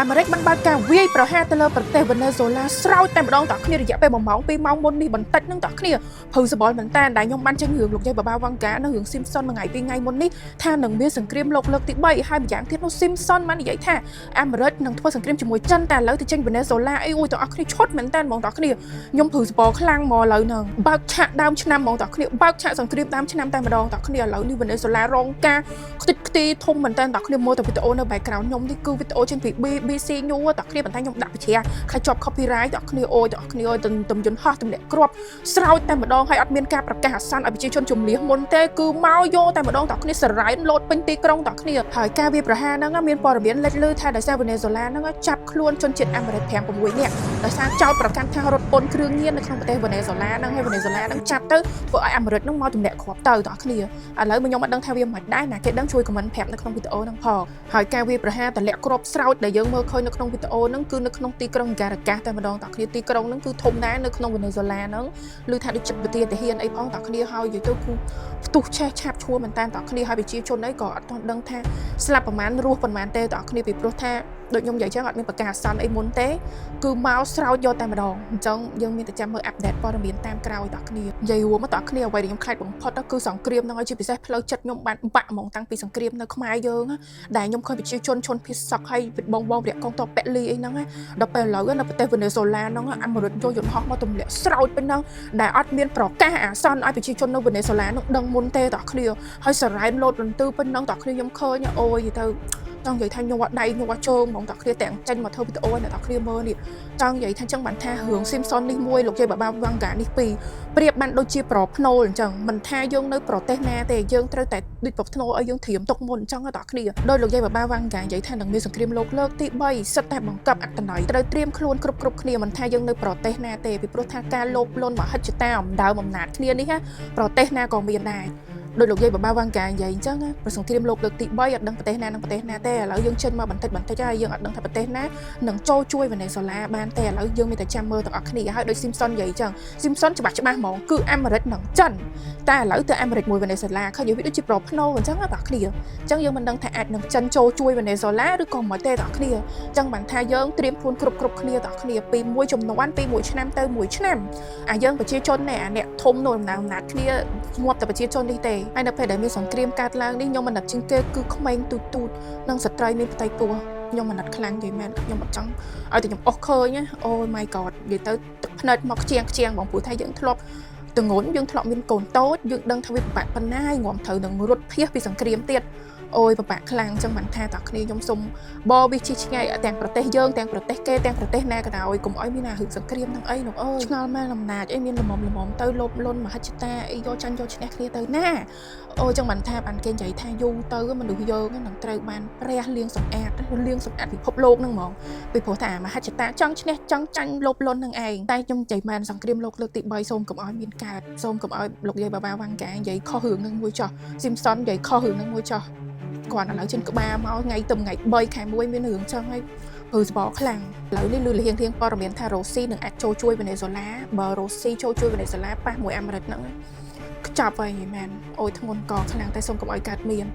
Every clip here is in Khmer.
អាមេរិកបានបើកការវាយប្រហារទៅលើប្រទេសវេណេស៊ុយឡាស្រោចតែម្ដងតគ្នារយៈពេល1ម៉ោង2ម៉ោងមុននេះបន្តិចនឹងតគ្នាភៅសបល់មែនតើដែលខ្ញុំបានចេញរឿងលោកយាយបាបាវ៉ាន់កានៅរឿង Simpson មួយថ្ងៃពីរថ្ងៃមុននេះថានឹងមានសង្គ្រាមលោកលើកទី3ហើយម្យ៉ាងទៀតនោះ Simpson បាននិយាយថាអាមេរិកនឹងធ្វើសង្គ្រាមជាមួយចិនតែឥឡូវទៅចេញវេណេស៊ុយឡាអីអូយតគ្នាឈុតមែនតើហ្មងតគ្នាខ្ញុំភៅសបល់ខ្លាំងមកឥឡូវហ្នឹងបើកឆាកដើមឆ្នាំហ្មងតគ្នាបើកឆាកសង្គ្រាមដើមឆ្នាំតែម្ដងតគ្នាឥឡូវនេះវេណេស៊ុយឡារងការខ្ទេចខ្ទីធំមែនតើតគ្នាមើលទៅវីដេអូនៅ background ខ្ញុំនេះគឺវីដេអូចេញពី BBC News តគ្នាបន្តែខ្ញុំដាក់បញ្ជាខ្លាចជាប់ copyright តគ្នាអូយតគ្នាអូយទំយន្តហោះទម្លាក់គ្រាប់ស្រោចតែម្ដងហើយអត់មានការប្រកាសអាសន្នឲ្យប្រជាជនជំនះមុនទេគឺមកយកតែម្ដងតគ្នាសរ៉ៃលោតពេញទីក្រុងតគ្នាហើយការវាប្រហារហ្នឹងមានព័ត៌មានលេចលឺថាដោយសារវេណេស៊ុយឡាហ្នឹងចាប់ខ្លួនជនជាតិអាមេរិក5 6នាក់ដោយសារចោទប្រកាន់ថារត់ពន្ធគ្រឿងញៀននៅក្នុងប្រទេសវេណេស៊ុយឡាហ្នឹងហើយវេណេស៊ុយឡាហ្នឹងចាប់ទៅធ្វើឲ្យអាមេរិកហ្នឹងមកទម្លាក់គ្រាប់ទៅតគ្នាឥឡូវខ្ញុំអត់ដឹងថាវាមិនដែរណាគេដឹងជួយ comment ប្រាប់នៅក្នុងវីដេអូហ្នឹងផងហើយការវាប្រហារទម្លាក់គ្រាប់ស្រោចដែលយើងមើលឃើញនៅក្នុងវីដេអូហ្នឹងគឺនៅក្នុងទីក្រុងការ៉ាកាសតែម្ដងតគ្នាទីក្រុងហ្នឹងគឺធំដែរនៅក្នុងវេណេស៊ុយឡាហ្នឹងឮថាដូចចិត្តវិទ្យាទាហានអីផងតគ្នាហើយនិយាយទៅគឺផ្ទុះឆេះឆាប់ឈួរមែនតើតគ្នាហើយប្រជាជនអីក៏អត់ទាន់ដឹងថាស្លាប់ប្រមាណរស់ប្រមាណទេតគ្នាពីព្រោះថាដូចខ្ញុំនិយាយចឹងអត់មានប្រកាសអាសន្នអីមុនទេគឺមកស្រោចយកតែម្ដងអញ្ចឹងយើងមានតែចាំមើលអាប់ដេតព័ត៌មានតាមក្រោយតគ្នានិយាយរួមមកតគ្នាអ្វីដែលខ្ញុំខ្លាចបំផុតគឺសង្គ្រាមហ្នឹងឲ្យជាពិសេសផ្លូវចិត្តខ្ញុំបានបាក់ហ្មងតាំងពីសង្គ្រាមនៅខ្មែរយើងដែលខ្ញុំឃើញប្រជាជនឈុនភៀសសក់ហើយបងវរៈកងទ័ពប៉ែលីអីហ្នឹងដល់ពេលឥឡូវនៅប្រទេសវេណេស៊ុយឡាហ្នឹងអាមេរិកយកយន្តហោះមកទម្លាក់ស្រោចពេញហ្នឹងដែលអត់មានប្រកាសអាសន្នឲ្យប្រជាជននៅវេណេស៊ុយឡាហ្នឹងដឹងមុនទេតគ្នាហើយសរ៉ែនលោតរន្ទឺពេញហ្នឹងតគ្នាខ្ញុំឃើញអូយទៅចង់និយាយថាខ្ញុំអត់ដៃខ្ញុំអត់ជើងហ្មងតគ្នាទាំងចេញមកធ្វើវីដេអូឲ្យអ្នកគ្នាមើលនេះចង់និយាយថាចឹងបានថារឿង Simpson នេះមួយលោកយាយបាបាវ៉ាន់កានេះពីរប្រៀបបានដូចជាប្រភ្នូលអញ្ចឹងមិនថាយើងនៅប្រទេសណាទេយើងត្រូវតែដូចប្រភ្នូលឲ្យយើងត្រៀមទុកមុនអញ្ចឹងតគ្នាដោយលោកយាយបាបាវ៉ាន់កានិយាយថានឹងមានសង្គ្រាមលោកលើកទី3សិតតែបង្កប់អត្តន័យត្រូវត្រៀមខ្លួនគ្រប់គ្នាមិនថាយើងនៅប្រទេសណាទេពីព្រោះថាការលោភលន់មហិច្ឆតាអំដើមអំណាចគ្នានេះប្រទេសណាក៏មានដែរដោយលោកយាយបាបាវ៉ាន់កានិយាយអញ្ចឹងប្រសង្គ្រាមលោកលើកទី3អត់ដឹងប្រទេសណានឹងប្រទេសណាទេឥឡូវយើងចេញមកបន្តិចហើយយើងអត់ដឹងថាប្រទេសណានឹងចូលជួយវេណេស៊ុយឡាបានទេឥឡូវយើងមានតែចាំមើលទាំងអស់គ្នាហើយដូច Simpson និយាយអញ្ចឹង Simpson ច្បាស់ហ្មងគឺអាមេរិកនឹងចិនតែឥឡូវទៅអាមេរិកមួយវេណេស៊ុយឡាឃើញវាដូចជាប្រភ្នូអញ្ចឹងបងប្អូនអញ្ចឹងយើងមិនដឹងថាអាចនឹងចិនចូលជួយវេណេស៊ុយឡាឬក៏មិនទេបងប្អូនអញ្ចឹងបានថាយើងត្រៀមខ្លួនគ្រប់គ្នាបងប្អូនពីមួយចំនួនពីមួយឆ្នាំទៅមួយឆ្នាំអាយើងប្រជាជននេះអាអ្នកធំនោះអំណាចគ្នាងាប់តែប្រជាជននេះទេហើយនៅពេលដែលមានសង្គ្រាមកើតឡើងនេះខ្ញុំមិននឹកជាងគេគឺក្មេងទូចនិងស្ត្រីមានផ្ទៃពោះខ្ញុំមិននឹកខ្លាំងទេមែនខ្ញុំអត់ចង់ឲ្យតែខ្ញុំអស់ឃើញអូ my god និយាយទៅទឹកភ្នែកមកខ្ជាងបងព្រោះថាយើងធ្លាប់ទងន់យើងធ្លាប់មានកូនតូចយើងដឹងថាវាពិបាកប៉ុណ្ណាហើយងាប់ត្រូវនឹងរត់ភៀសពីសង្គ្រាមទៀតអូយពិបាកខ្លាំងចឹងបានថាតើគ្នាខ្ញុំសុំបវិជិឆ្ងាយទាំងប្រទេសយើងទាំងប្រទេសគេទាំងប្រទេសណាក៏ដោយកុំឲ្យមានអារឿងសង្គ្រាមហ្នឹងអីនោះអើយឆ្ងល់មែនអំណាចអីមានល្មមទៅលោភលន់មហិច្ឆតាអីយកចាញ់យកឈ្នះគ្នាទៅណាអូចឹងបានថាបានគេនិយាយថាយូរទៅមនុស្សយើងនឹងត្រូវបានព្រះលាងសម្អាតពិភពលោកហ្នឹងហ្មងពីព្រោះថាមហិច្ឆតាចង់ឈ្នះចង់ចាញ់លោភលន់នឹងឯងតែខ្ញុំនិយាយមែនសង្គ្រាមលោកលើកទី3សូមកុំឲ្យមានកើតសូមកុំឲ្យលោកយាយបាបាវ៉ាន់កានិយាយខុសរឿងហ្នឹងមួយចោះ Simpson និយាយខុសរឿងហ្នឹងមួយចោះគាត់ឥឡូវជិនក្បាលមកថ្ងៃ3ខែ1មានរឿងចឹងហើយព្រឺសបល់ខ្លាំងឥឡូវនេះលឺលៀងព័ត៌មានថារុស្ស៊ីនឹងអាចចូលជួយវេណេស៊ុយឡាបើរុស្ស៊ីចូលជួយវេណេស៊ុយឡាប៉ះមួយអាមេរិកហ្នឹងខ្ចប់ហើយមែនអូយធ្ងន់កខ្លាំងតែសូមកុំឲ្យកើតមាន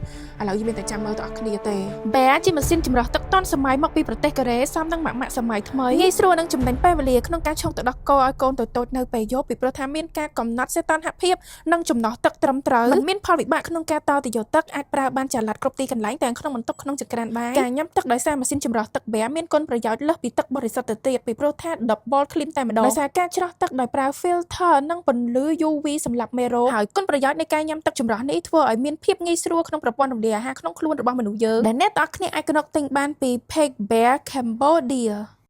ឥឡូវយើងមានតែចាំមើលទៅអស់គ្នាទេបែជាម៉ាស៊ីនចម្រោះទឹកទាន់សម័យមកពីប្រទេសកូរ៉េសមនឹងម៉ាក់សម័យថ្មីងាយស្រួលនឹងចំណេញពេលវេលាក្នុងការឆុងទឹកដោះគោឲ្យកូនតូចនៅពេលយប់ពីព្រោះថាមានការកំណត់សីតុណ្ហភាពនិងចំណោះទឹកត្រឹមត្រូវមិនមានផលវិបាកក្នុងការតទៅយកទឹកអាចប្រើបានចល័តគ្រប់ទីកន្លែងទាំងក្នុងបន្ទប់ក្នុងចង្ក្រានបាយការញ៉ាំទឹកដោយសារម៉ាស៊ីនចម្រោះទឹកបែមានគុណប្រយោជន៍លើសពីទឹកបរិសុទ្ធទៅទៀតពីព្រោះថា double clean តែម្ដងដោយសារការច្រោះទឹកដោយប្រើ filter និងពន្លឺ UV សម្រាប់មេរោគហើយគុណប្រយោជន៍នៃការញ៉ាំទឹកចម្រោះនេះធ្វើឲ្យមានភាពងាយស្រួលក្នុងប្រព័ន្ធរំលាយអាហារក្នុងខ្លួនរបស់មនុស្សយើងដែលអ្នកទាំងអស់គ្នាអាចកណុកទិញបានពី Pig Bear Cambodia